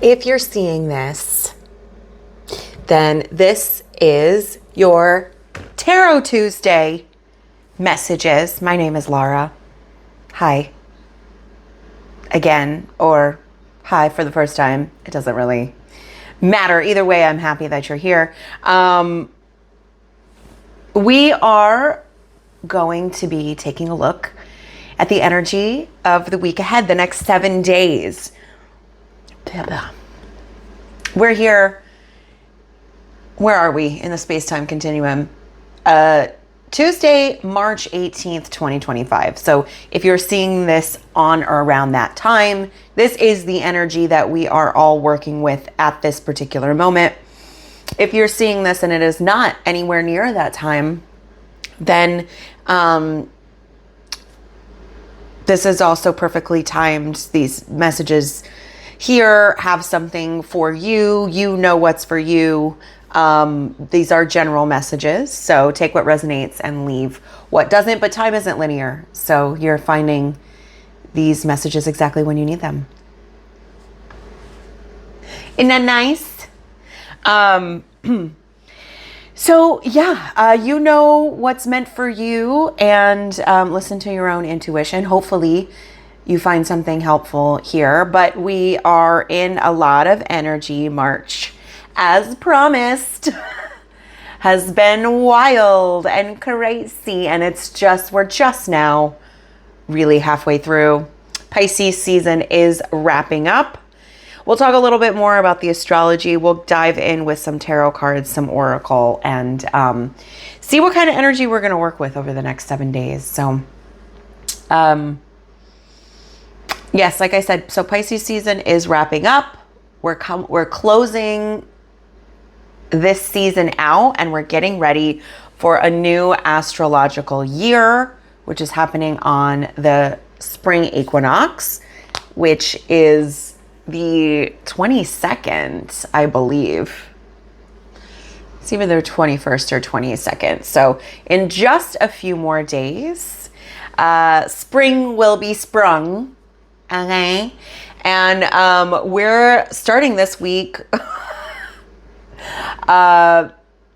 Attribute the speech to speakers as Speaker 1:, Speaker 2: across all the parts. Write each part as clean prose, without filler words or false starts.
Speaker 1: If you're seeing this, then this is your Tarot Tuesday messages. My name is Lara. Hi. Again, or hi for the first time. It doesn't really matter. Either way, I'm happy that you're here. We are going to be taking a look at the energy of the week ahead, the next 7 days. We're here. Where are we in the space-time continuum? Tuesday, March 18th, 2025. So if you're seeing this on or around that time, this is the energy that we are all working with at this particular moment. If you're seeing this and it is not anywhere near that time, then this is also perfectly timed. These messages here have something for you. You know what's for you. These are general messages, so take what resonates and leave what doesn't, but time isn't linear. So you're finding these messages exactly when you need them. Isn't that nice? So yeah, you know what's meant for you, and listen to your own intuition. Hopefully you find something helpful here, but we are in a lot of energy. March, as promised, has been wild and crazy, and we're just now really halfway through. Pisces season is wrapping up. We'll talk a little bit more about the astrology. We'll dive in with some tarot cards, some oracle, and see what kind of energy we're going to work with over the next 7 days. So, yes, like I said, so Pisces season is wrapping up. We're closing this season out, and we're getting ready for a new astrological year, which is happening on the spring equinox, which is the 22nd, I believe. It's either the 21st or 22nd. So in just a few more days, spring will be sprung. Okay. And we're starting this week at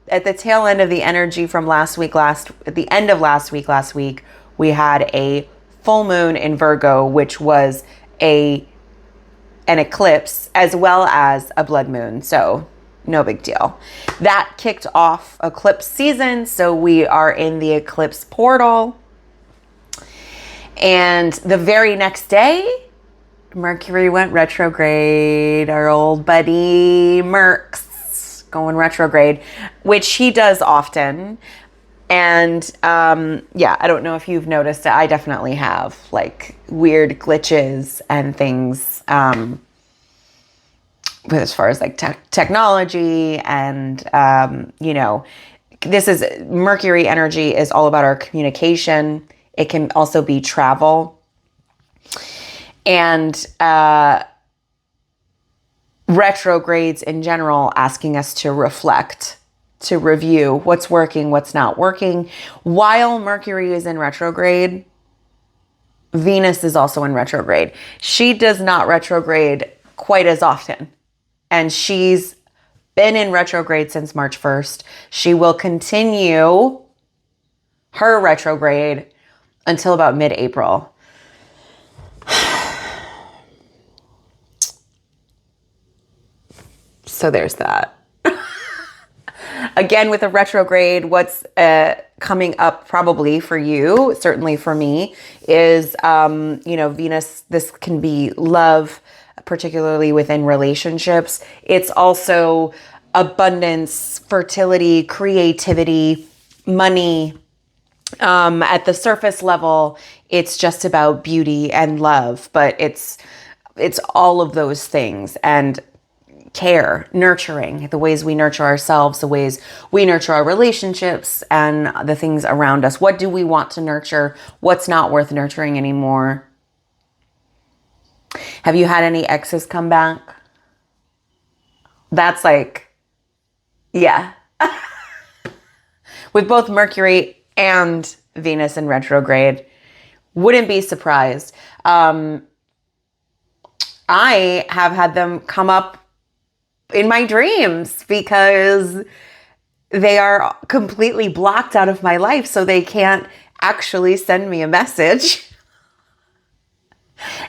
Speaker 1: the tail end of the energy from last week. At the end of last week, we had a full moon in Virgo, which was an eclipse as well as a blood moon. So no big deal. That kicked off eclipse season. So we are in the eclipse portal. And the very next day, Mercury went retrograde. Our old buddy Mercs going retrograde, which he does often. And yeah, I don't know if you've noticed it. I definitely have, like, weird glitches and things but as far as like technology and this is Mercury energy is all about our communication. It can also be travel. And retrogrades in general, asking us to reflect, to review what's working, what's not working. While Mercury is in retrograde, Venus is also in retrograde. She does not retrograde quite as often. And she's been in retrograde since March 1st. She will continue her retrograde until about mid-April. So there's that. Again, with a retrograde, what's coming up probably for you, certainly for me, is, Venus, this can be love, particularly within relationships. It's also abundance, fertility, creativity, money. At the surface level, it's just about beauty and love, but it's all of those things. And care, nurturing, the ways we nurture ourselves, the ways we nurture our relationships and the things around us. What do we want to nurture? What's not worth nurturing anymore? Have you had any exes come back? That's like, yeah. With both Mercury and Venus in retrograde, wouldn't be surprised. I have had them come up in my dreams because they are completely blocked out of my life, so they can't actually send me a message.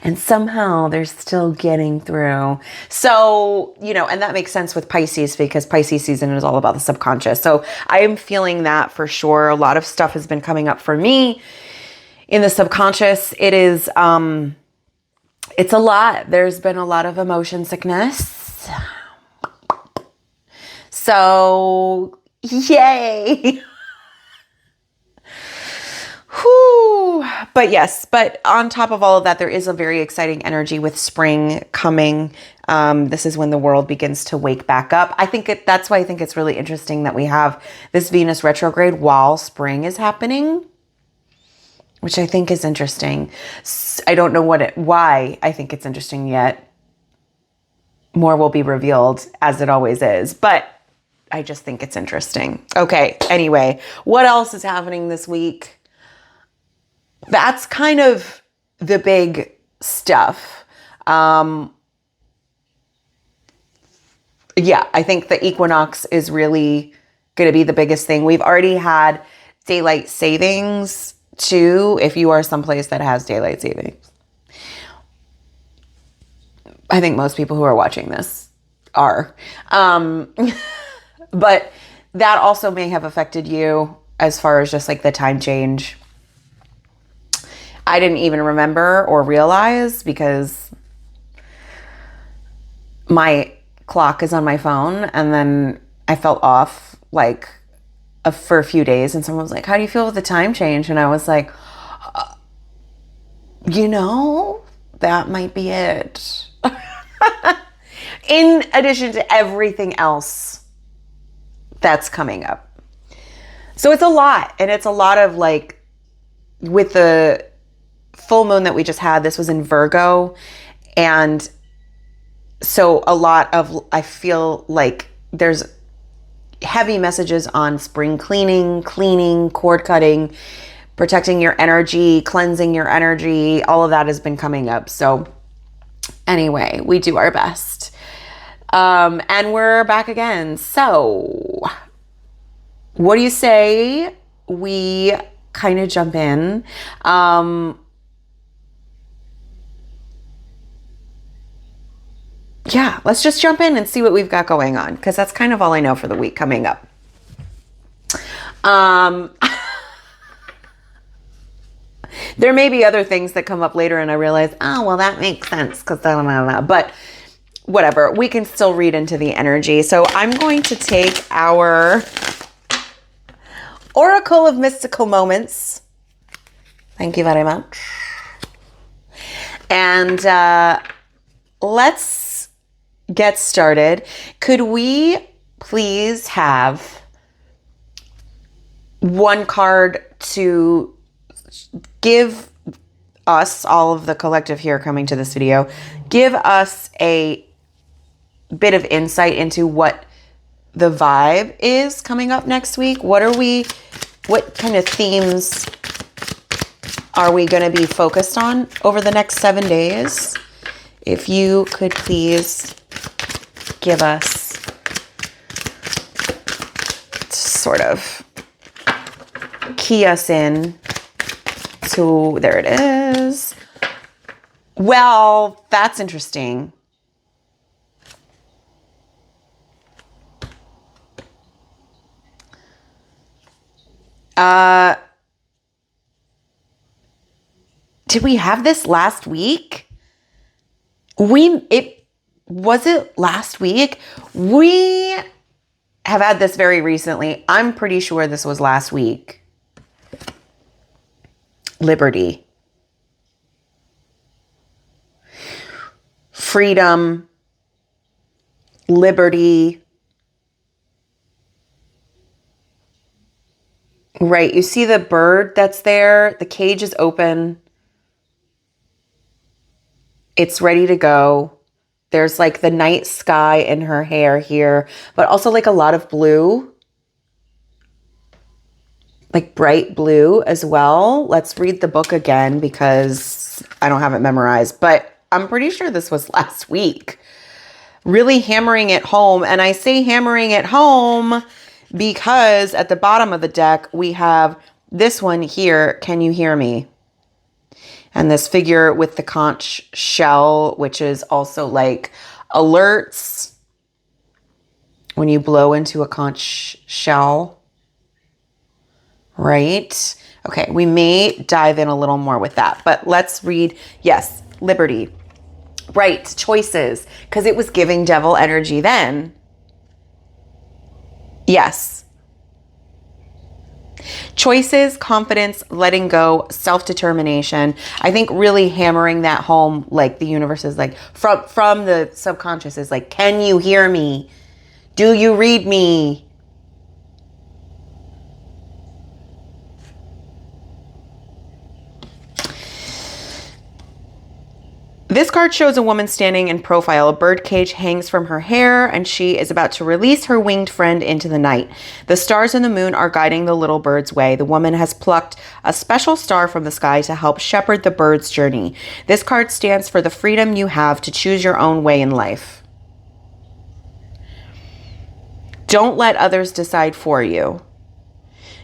Speaker 1: And somehow they're still getting through. So, and that makes sense with Pisces because Pisces season is all about the subconscious. So I am feeling that for sure. A lot of stuff has been coming up for me in the subconscious. It's a lot. There's been a lot of emotion sickness. So, yay. Whew. But on top of all of that, there is a very exciting energy with spring coming. This is when the world begins to wake back up. That's why I think it's really interesting that we have this Venus retrograde while spring is happening, which I think is interesting. I don't know why I think it's interesting yet. More will be revealed, as it always is, but I just think it's interesting. Okay, anyway, what else is happening this week? That's kind of the big stuff. I think the equinox is really going to be the biggest thing. We've already had daylight savings too, if you are someplace that has daylight savings. I think most people who are watching this are. But that also may have affected you as far as just like the time change. I didn't even remember or realize because my clock is on my phone, and then I felt off for a few days, and someone was like, how do you feel with the time change? And I was like, that might be it. In addition to everything else that's coming up. So it's a lot, and it's a lot of with the full moon that we just had, this was in Virgo. And so I feel like there's heavy messages on spring cleaning, cord cutting, protecting your energy, cleansing your energy. All of that has been coming up. So anyway, we do our best. And we're back again. So what do you say we kind of jump in? Let's just jump in and see what we've got going on, because that's kind of all I know for the week coming up. There may be other things that come up later and I realize, that makes sense because but whatever, we can still read into the energy. So I'm going to take our Oracle of Mystical Moments. Thank you very much. And let's get started. Could we please have one card to give us, all of the collective here coming to this video, give us a bit of insight into what the vibe is coming up next week? What kind of themes are we going to be focused on over the next 7 days? If you could please give us sort of key us in to, there it is. Well, that's interesting. Did we have this last week? Was it last week? We have had this very recently. I'm pretty sure this was last week. Liberty. Freedom. Liberty. Right. You see the bird that's there? The cage is open. It's ready to go. There's the night sky in her hair here, but also a lot of blue, bright blue as well. Let's read the book again because I don't have it memorized, but I'm pretty sure this was last week. Really hammering it home. And I say hammering it home because at the bottom of the deck, we have this one here. Can you hear me? And this figure with the conch shell, which is also like alerts when you blow into a conch shell, right? Okay, we may dive in a little more with that, but let's read. Yes, liberty. Right, choices, because it was giving devil energy then. Yes. Choices, confidence, letting go, self-determination. I think really hammering that home, like the universe is like, from the subconscious is like, can you hear me? Do you read me? This card shows a woman standing in profile. A bird cage hangs from her hair, and she is about to release her winged friend into the night. The stars and the moon are guiding the little bird's way. The woman has plucked a special star from the sky to help shepherd the bird's journey. This card stands for the freedom you have to choose your own way in life. Don't let others decide for you.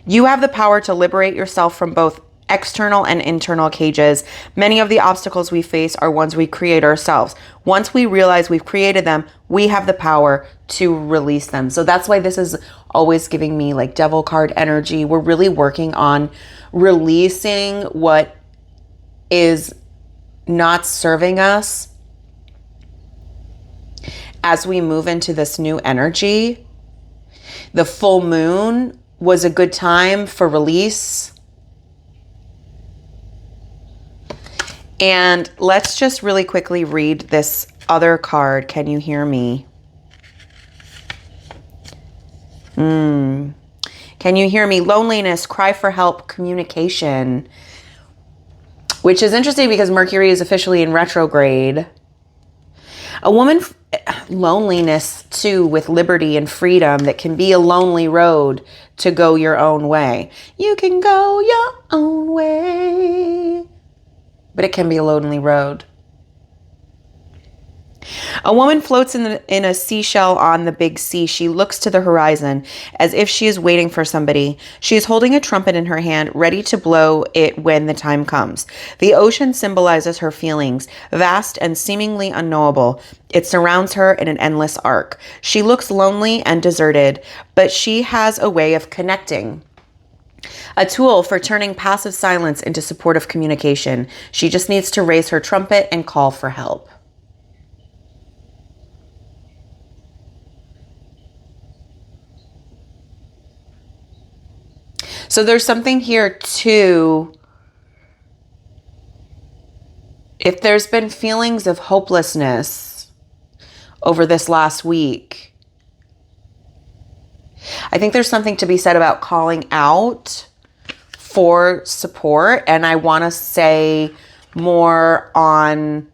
Speaker 1: You have the power to liberate yourself from both external and internal cages. Many of the obstacles we face are ones we create ourselves. Once we realize we've created them, we have the power to release them. So that's why this is always giving me like devil card energy. We're really working on releasing what is not serving us as we move into this new energy. The full moon was a good time for release. And let's just really quickly read this other card. Can you hear me? Can you hear me? Loneliness, cry for help, communication. Which is interesting because Mercury is officially in retrograde. A woman, loneliness too, with liberty and freedom, that can be a lonely road to go your own way. You can go your own way, but it can be a lonely road. A woman floats in a seashell on the big sea. She looks to the horizon as if she is waiting for somebody. She is holding a trumpet in her hand, ready to blow it when the time comes. The ocean symbolizes her feelings, vast and seemingly unknowable. It surrounds her in an endless arc. She looks lonely and deserted, but she has a way of connecting. A tool for turning passive silence into supportive communication. She just needs to raise her trumpet and call for help. So there's something here too. If there's been feelings of hopelessness over this last week, I think there's something to be said about calling out for support. And I want to say more on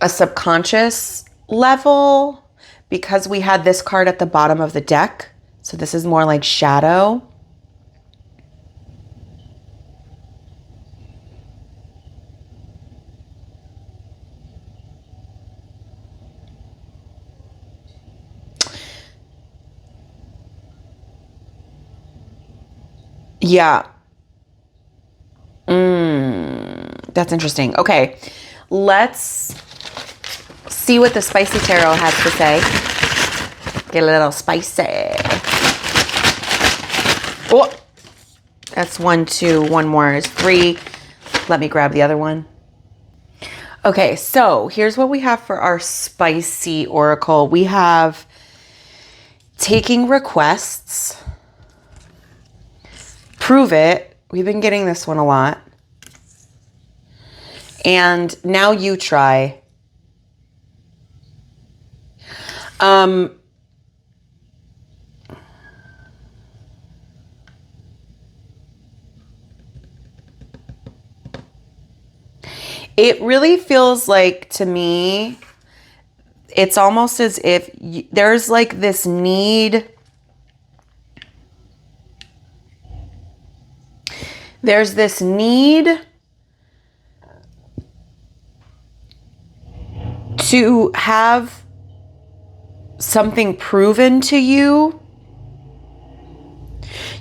Speaker 1: a subconscious level because we had this card at the bottom of the deck. So this is more like shadow. Yeah. That's interesting. Okay. Let's see what the Spicy Tarot has to say. Get a little spicy. Oh, that's 1, 2, one more is 3. Let me grab the other one. Okay, so here's what we have for our spicy oracle. We have taking requests. Prove it. We've been getting this one a lot. And now you try. It really feels like, to me, it's almost as if there's like this need. There's this need to have something proven to you,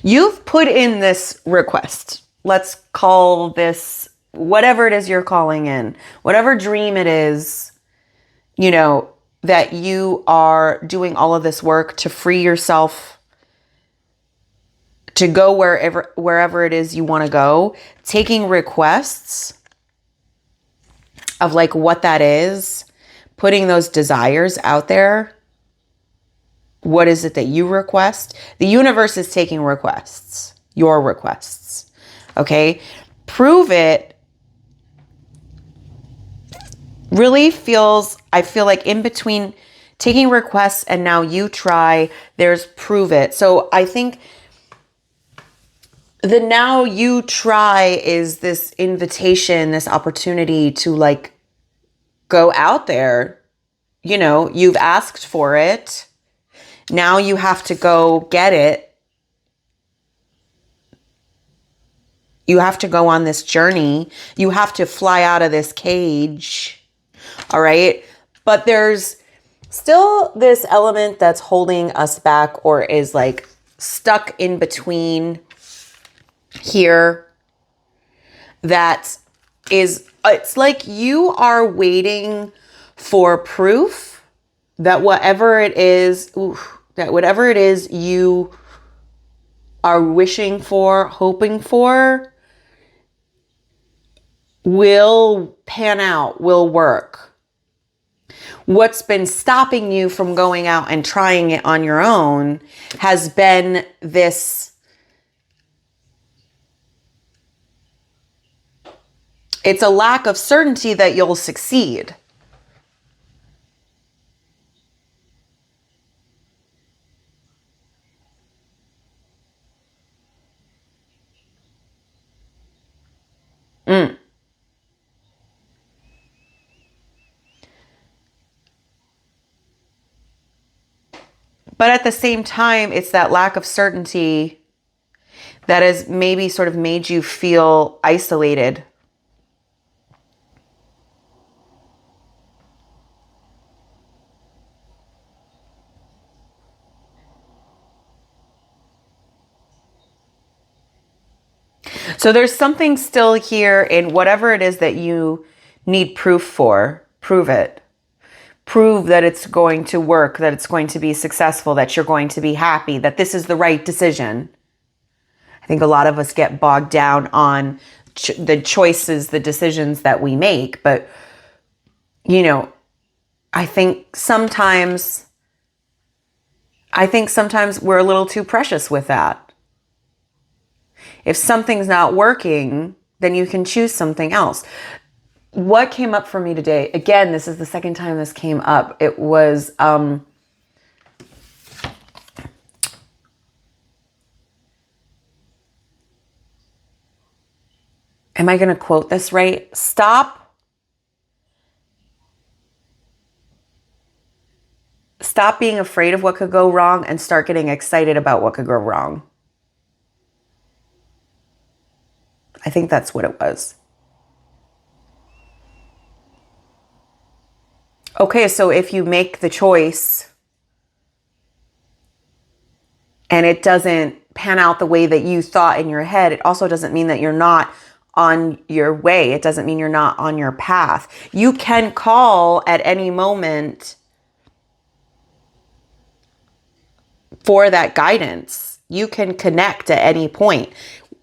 Speaker 1: you've put in this request. Let's call this whatever it is you're calling in, whatever dream it is, you know, that you are doing all of this work to free yourself to go wherever it is you want to go, taking requests of like what that is, putting those desires out there. What is it that you request? The universe is taking requests, your requests. Okay? Prove it really feels, I feel like in between taking requests and now you try, there's prove it. So I think the now you try is this invitation, this opportunity to like go out there. You know, you've asked for it. Now you have to go get it. You have to go on this journey. You have to fly out of this cage. All right. But there's still this element that's holding us back or is like stuck in between here. That is, it's like you are waiting for proof that whatever it is, you are wishing for, hoping for, will pan out, will work. What's been stopping you from going out and trying it on your own has been this, it's a lack of certainty that you'll succeed. But at the same time, it's that lack of certainty that has maybe sort of made you feel isolated. So there's something still here in whatever it is that you need proof for. Prove it. Prove that it's going to work, that it's going to be successful, that you're going to be happy, that this is the right decision. I think a lot of us get bogged down on the choices, the decisions that we make. But, you know, I think sometimes we're a little too precious with that. If something's not working, then you can choose something else. What came up for me today, again, this is the second time this came up. It was, am I going to quote this right? Stop being afraid of what could go wrong and start getting excited about what could go wrong. I think that's what it was. Okay, so if you make the choice and it doesn't pan out the way that you thought in your head, it also doesn't mean that you're not on your way. It doesn't mean you're not on your path. You can call at any moment for that guidance. You can connect at any point.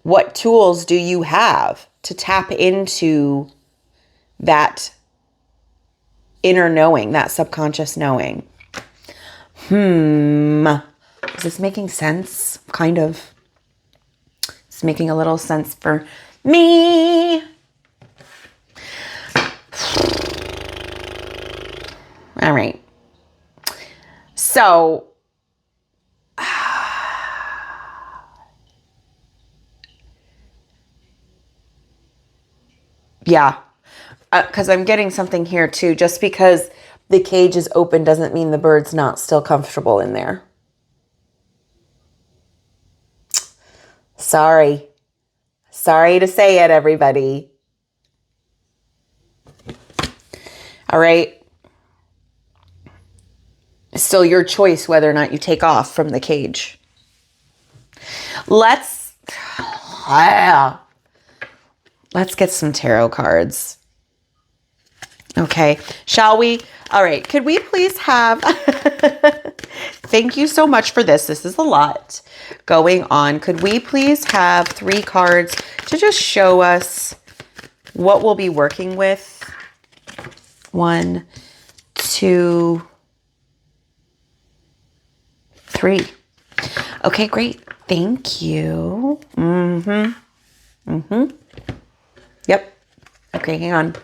Speaker 1: What tools do you have to tap into that inner knowing, that subconscious knowing? Is this making sense? Kind of. It's making a little sense for me. All right. So, yeah. Because I'm getting something here too. Just because the cage is open doesn't mean the bird's not still comfortable in there. Sorry. Sorry to say it, everybody. All right. It's still your choice whether or not you take off from the cage. Let's get some tarot cards. Okay, shall we? All right, could we please have, thank you so much for this. This is a lot going on. Could we please have 3 cards to just show us what we'll be working with? 1, 2, 3. Okay, great. Thank you. Yep. Okay, hang on.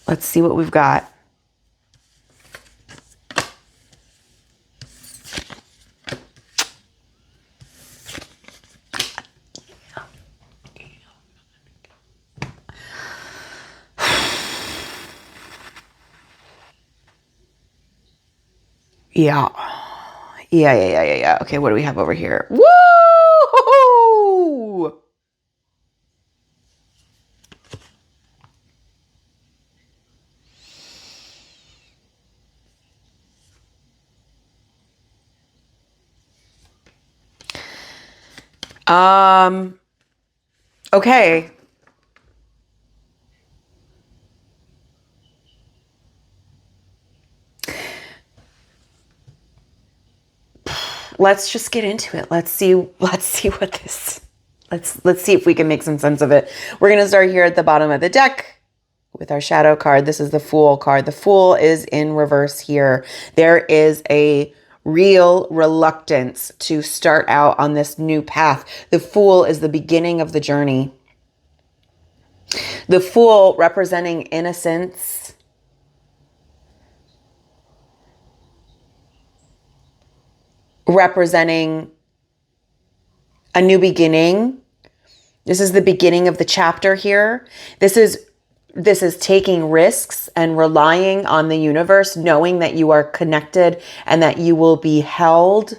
Speaker 1: Let's see what we've got. Yeah. Okay, what do we have over here? Woo! Okay. Let's just get into it. Let's see what this, let's see if we can make some sense of it. We're going to start here at the bottom of the deck with our shadow card. This is the Fool card. The Fool is in reverse here. There is a real reluctance to start out on this new path. The Fool is the beginning of the journey. The Fool representing innocence, representing a new beginning. This is the beginning of the chapter here. This is taking risks and relying on the universe, knowing that you are connected and that you will be held.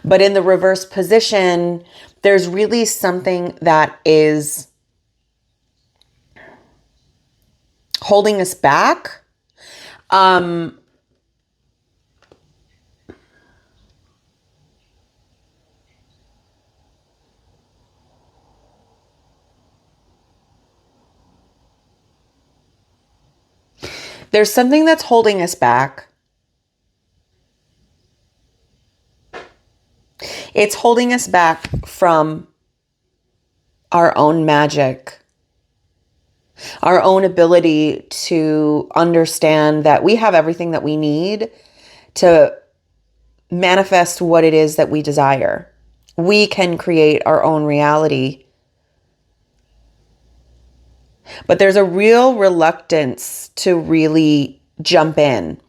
Speaker 1: But in the reverse position, there's really something that is holding us back. There's something that's holding us back. It's holding us back from our own magic, our own ability to understand that we have everything that we need to manifest what it is that we desire. We can create our own reality. But there's a real reluctance to really jump in.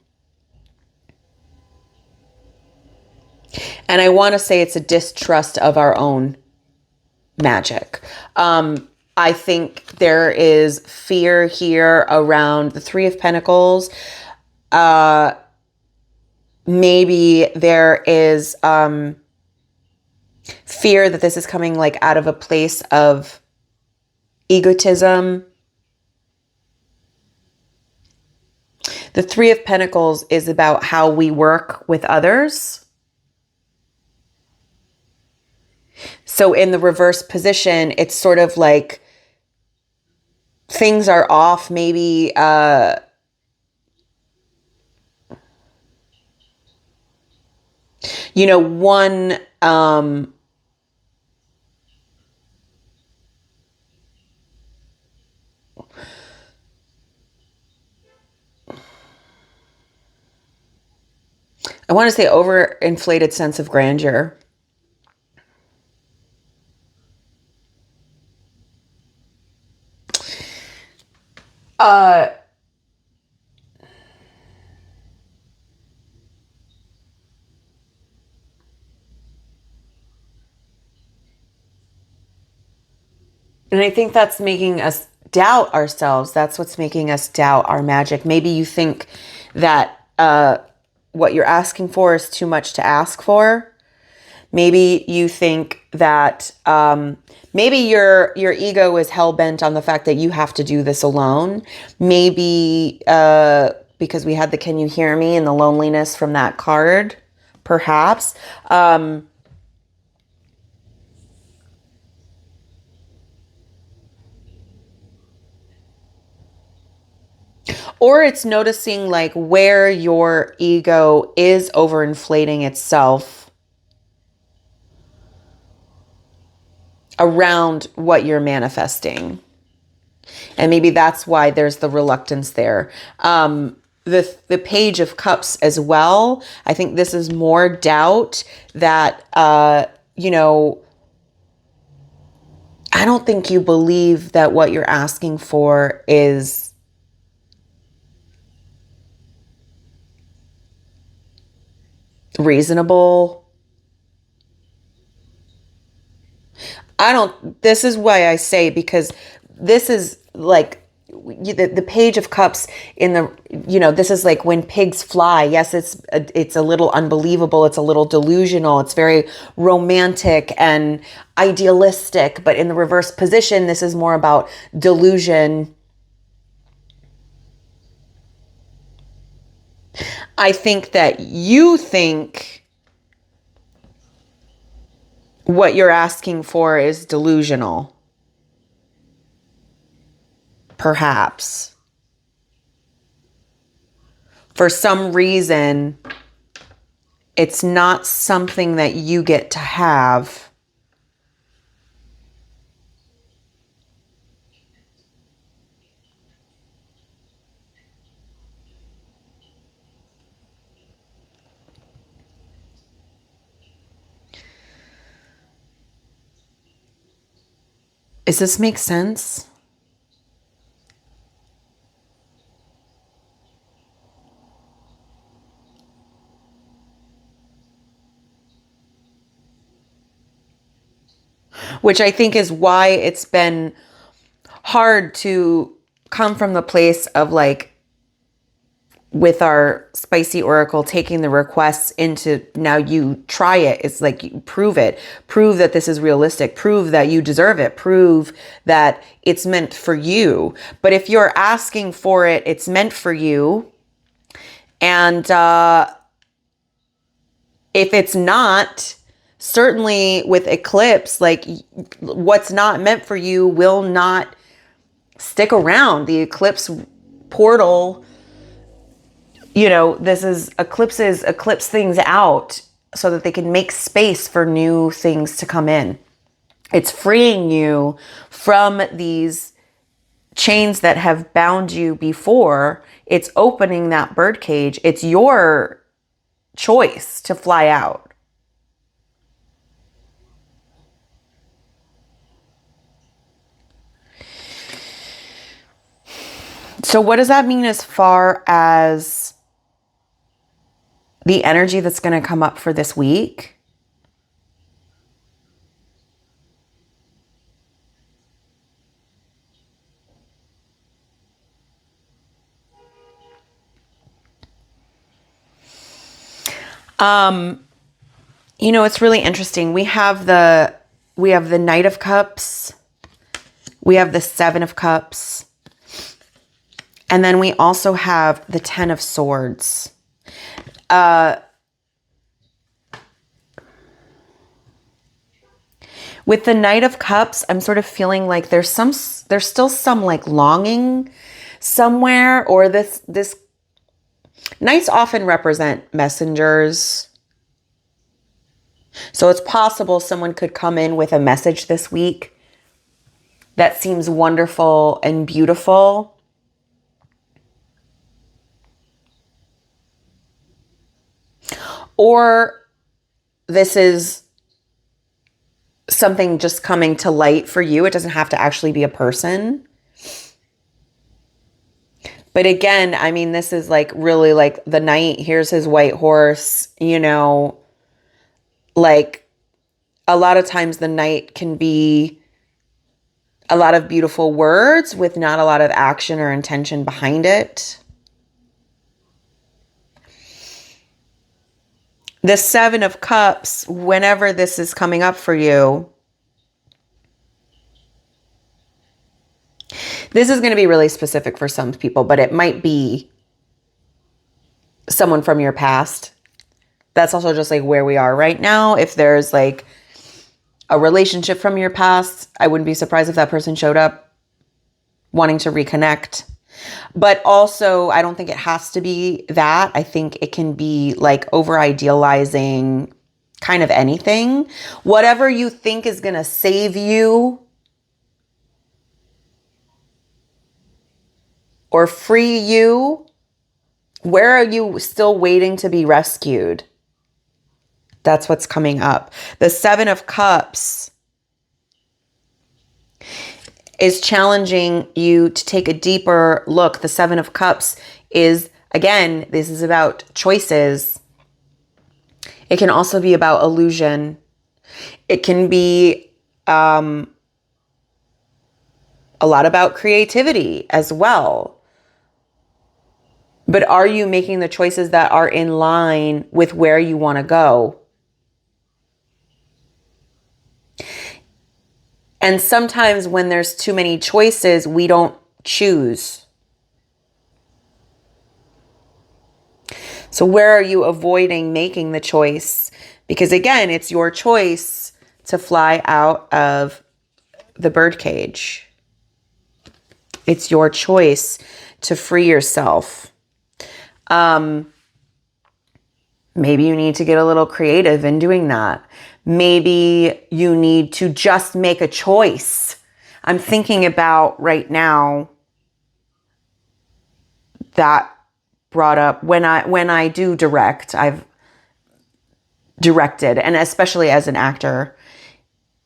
Speaker 1: And I want to say it's a distrust of our own magic. I think there is fear here around the 3 of Pentacles. Maybe there is fear that this is coming like out of a place of egotism. The 3 of Pentacles is about how we work with others. So in the reverse position, it's sort of like things are off. Maybe one I want to say overinflated sense of grandeur. And I think that's making us doubt ourselves. That's what's making us doubt our magic. Maybe you think that what you're asking for is too much to ask for. Maybe you think that maybe your ego is hell-bent on the fact that you have to do this alone. Maybe because we had the "can you hear me" and the loneliness from that card, perhaps. Or it's noticing like where your ego is overinflating itself around what you're manifesting. And maybe that's why there's the reluctance there. The Page of Cups as well. I think this is more doubt that, you know, I don't think you believe that what you're asking for is reasonable. This is why I say, because this is like the Page of Cups in the, you know, this is like when pigs fly. Yes, it's a little unbelievable. It's a little delusional. It's very romantic and idealistic, but in the reverse position, this is more about delusion. I think that you think what you're asking for is delusional. Perhaps. For some reason, it's not something that you get to have. Does this make sense? Which I think is why it's been hard to come from the place of like, with our spicy oracle, taking the requests into, now you try it. It's like, you prove it. Prove that this is realistic. Prove that you deserve it. Prove that it's meant for you. But if you're asking for it, it's meant for you. And if it's not, certainly with eclipse, like what's not meant for you will not stick around. The eclipse portal, you know, this is eclipses, eclipse things out so that they can make space for new things to come in. It's freeing you from these chains that have bound you before. It's opening that birdcage. It's your choice to fly out. So what does that mean as far as the energy that's going to come up for this week? You know, it's really interesting. We have the Knight of Cups. We have the Seven of Cups. And then we also have the Ten of Swords. With the Knight of Cups, I'm sort of feeling like there's still some like longing somewhere, or this Knights often represent messengers. So it's possible someone could come in with a message this week that seems wonderful and beautiful. Or this is something just coming to light for you. It doesn't have to actually be a person. But again, I mean, this is like really like the knight. Here's his white horse, you know, like a lot of times the knight can be a lot of beautiful words with not a lot of action or intention behind it. The Seven of Cups, whenever this is coming up for you, this is going to be really specific for some people, but it might be someone from your past. That's also just like where we are right now. If there's like a relationship from your past, I wouldn't be surprised if that person showed up wanting to reconnect. But also, I don't think it has to be that. I think it can be like over idealizing kind of anything. Whatever you think is going to save you or free you, where are you still waiting to be rescued? That's what's coming up. The Seven of Cups is challenging you to take a deeper look. The Seven of Cups is, again, this is about choices. It can also be about illusion. It can be a lot about creativity as well. But are you making the choices that are in line with where you want to go? And sometimes when there's too many choices, we don't choose. So where are you avoiding making the choice? Because again, it's your choice to fly out of the birdcage. It's your choice to free yourself. Maybe you need to get a little creative in doing that. Maybe you need to just make a choice. I'm thinking about right now that brought up when I do direct, I've directed, and especially as an actor,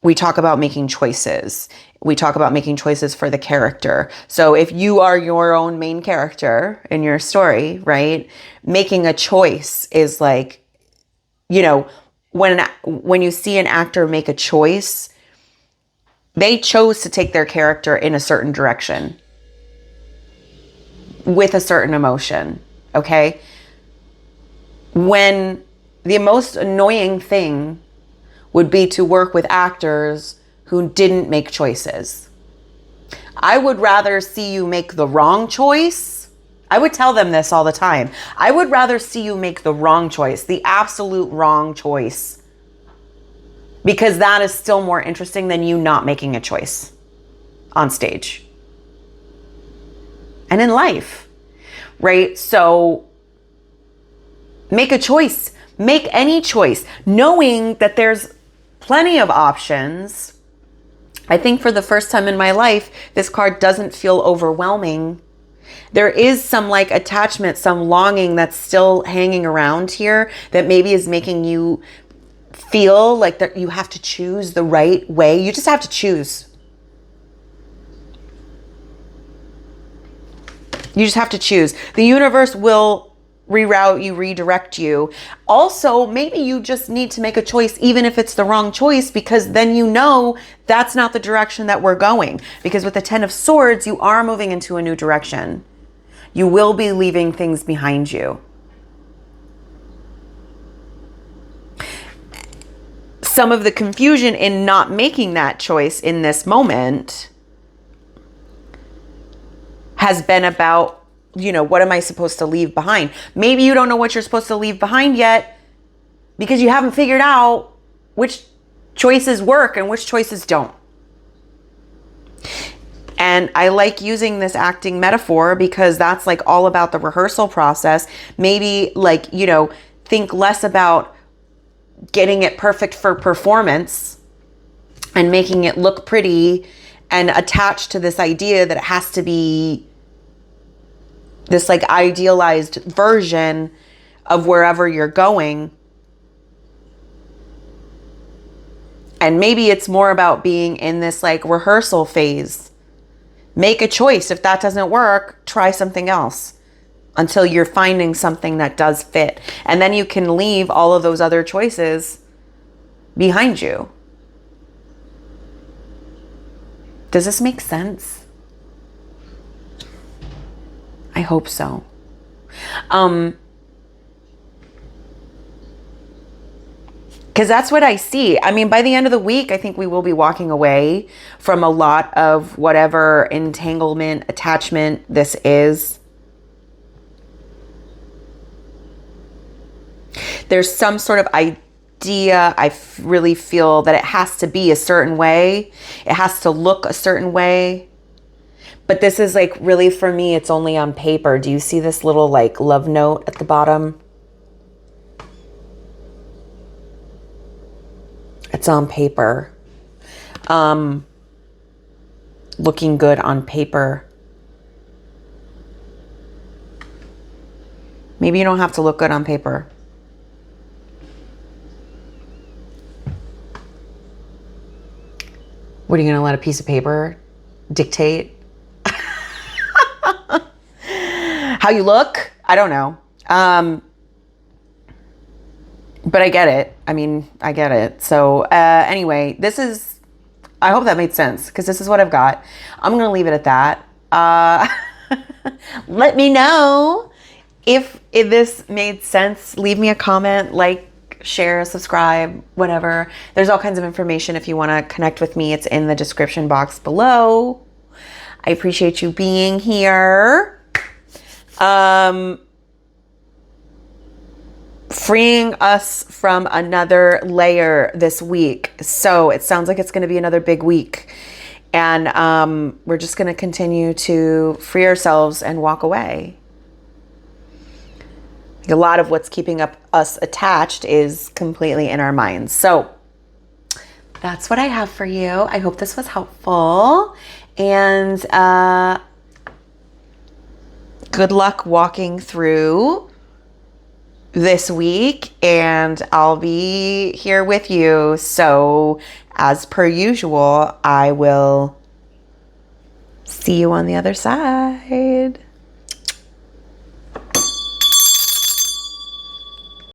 Speaker 1: we talk about making choices. We talk about making choices for the character. So if you are your own main character in your story, right? Making a choice is like, you know, when you see an actor make a choice, they chose to take their character in a certain direction with a certain emotion, okay? When the most annoying thing would be to work with actors who didn't make choices. I would rather see you make the wrong choice. I would tell them this all the time. I would rather see you make the wrong choice, the absolute wrong choice, because that is still more interesting than you not making a choice on stage and in life, right? So make a choice. Make any choice, knowing that there's plenty of options. I think for the first time in my life, this card doesn't feel overwhelming. There is some like attachment, some longing that's still hanging around here that maybe is making you feel like that you have to choose the right way. You just have to choose. You just have to choose. The universe will reroute you, redirect you. Also, maybe you just need to make a choice, even if it's the wrong choice, because then you know that's not the direction that we're going. Because with the Ten of Swords, you are moving into a new direction. You will be leaving things behind you. Some of the confusion in not making that choice in this moment has been about, you know, what am I supposed to leave behind? Maybe you don't know what you're supposed to leave behind yet because you haven't figured out which choices work and which choices don't. And I like using this acting metaphor because that's like all about the rehearsal process. Maybe like, you know, think less about getting it perfect for performance and making it look pretty and attached to this idea that it has to be this like idealized version of wherever you're going. And maybe it's more about being in this like rehearsal phase. Make a choice. If that doesn't work, try something else until you're finding something that does fit. And then you can leave all of those other choices behind you. Does this make sense? I hope so. Because that's what I see. I mean, by the end of the week, I think we will be walking away from a lot of whatever entanglement, attachment this is. There's some sort of idea. I really feel that it has to be a certain way. It has to look a certain way. But this is like, really for me, it's only on paper. Do you see this little like love note at the bottom? It's on paper. Looking good on paper. Maybe you don't have to look good on paper. What, are you going to let a piece of paper dictate how you look? I don't know. But I get it. I mean, I get it. So anyway, I hope that made sense, because this is what I've got. I'm going to leave it at that. Let me know if this made sense. Leave me a comment, like, share, subscribe, whatever. There's all kinds of information if you want to connect with me. It's in the description box below. I appreciate you being here. Freeing us from another layer this week. So it sounds like it's going to be another big week. And we're just going to continue to free ourselves and walk away. A lot of what's keeping us attached is completely in our minds. So that's what I have for you. I hope this was helpful. And good luck walking through this week. And I'll be here with you. So as per usual, I will see you on the other side.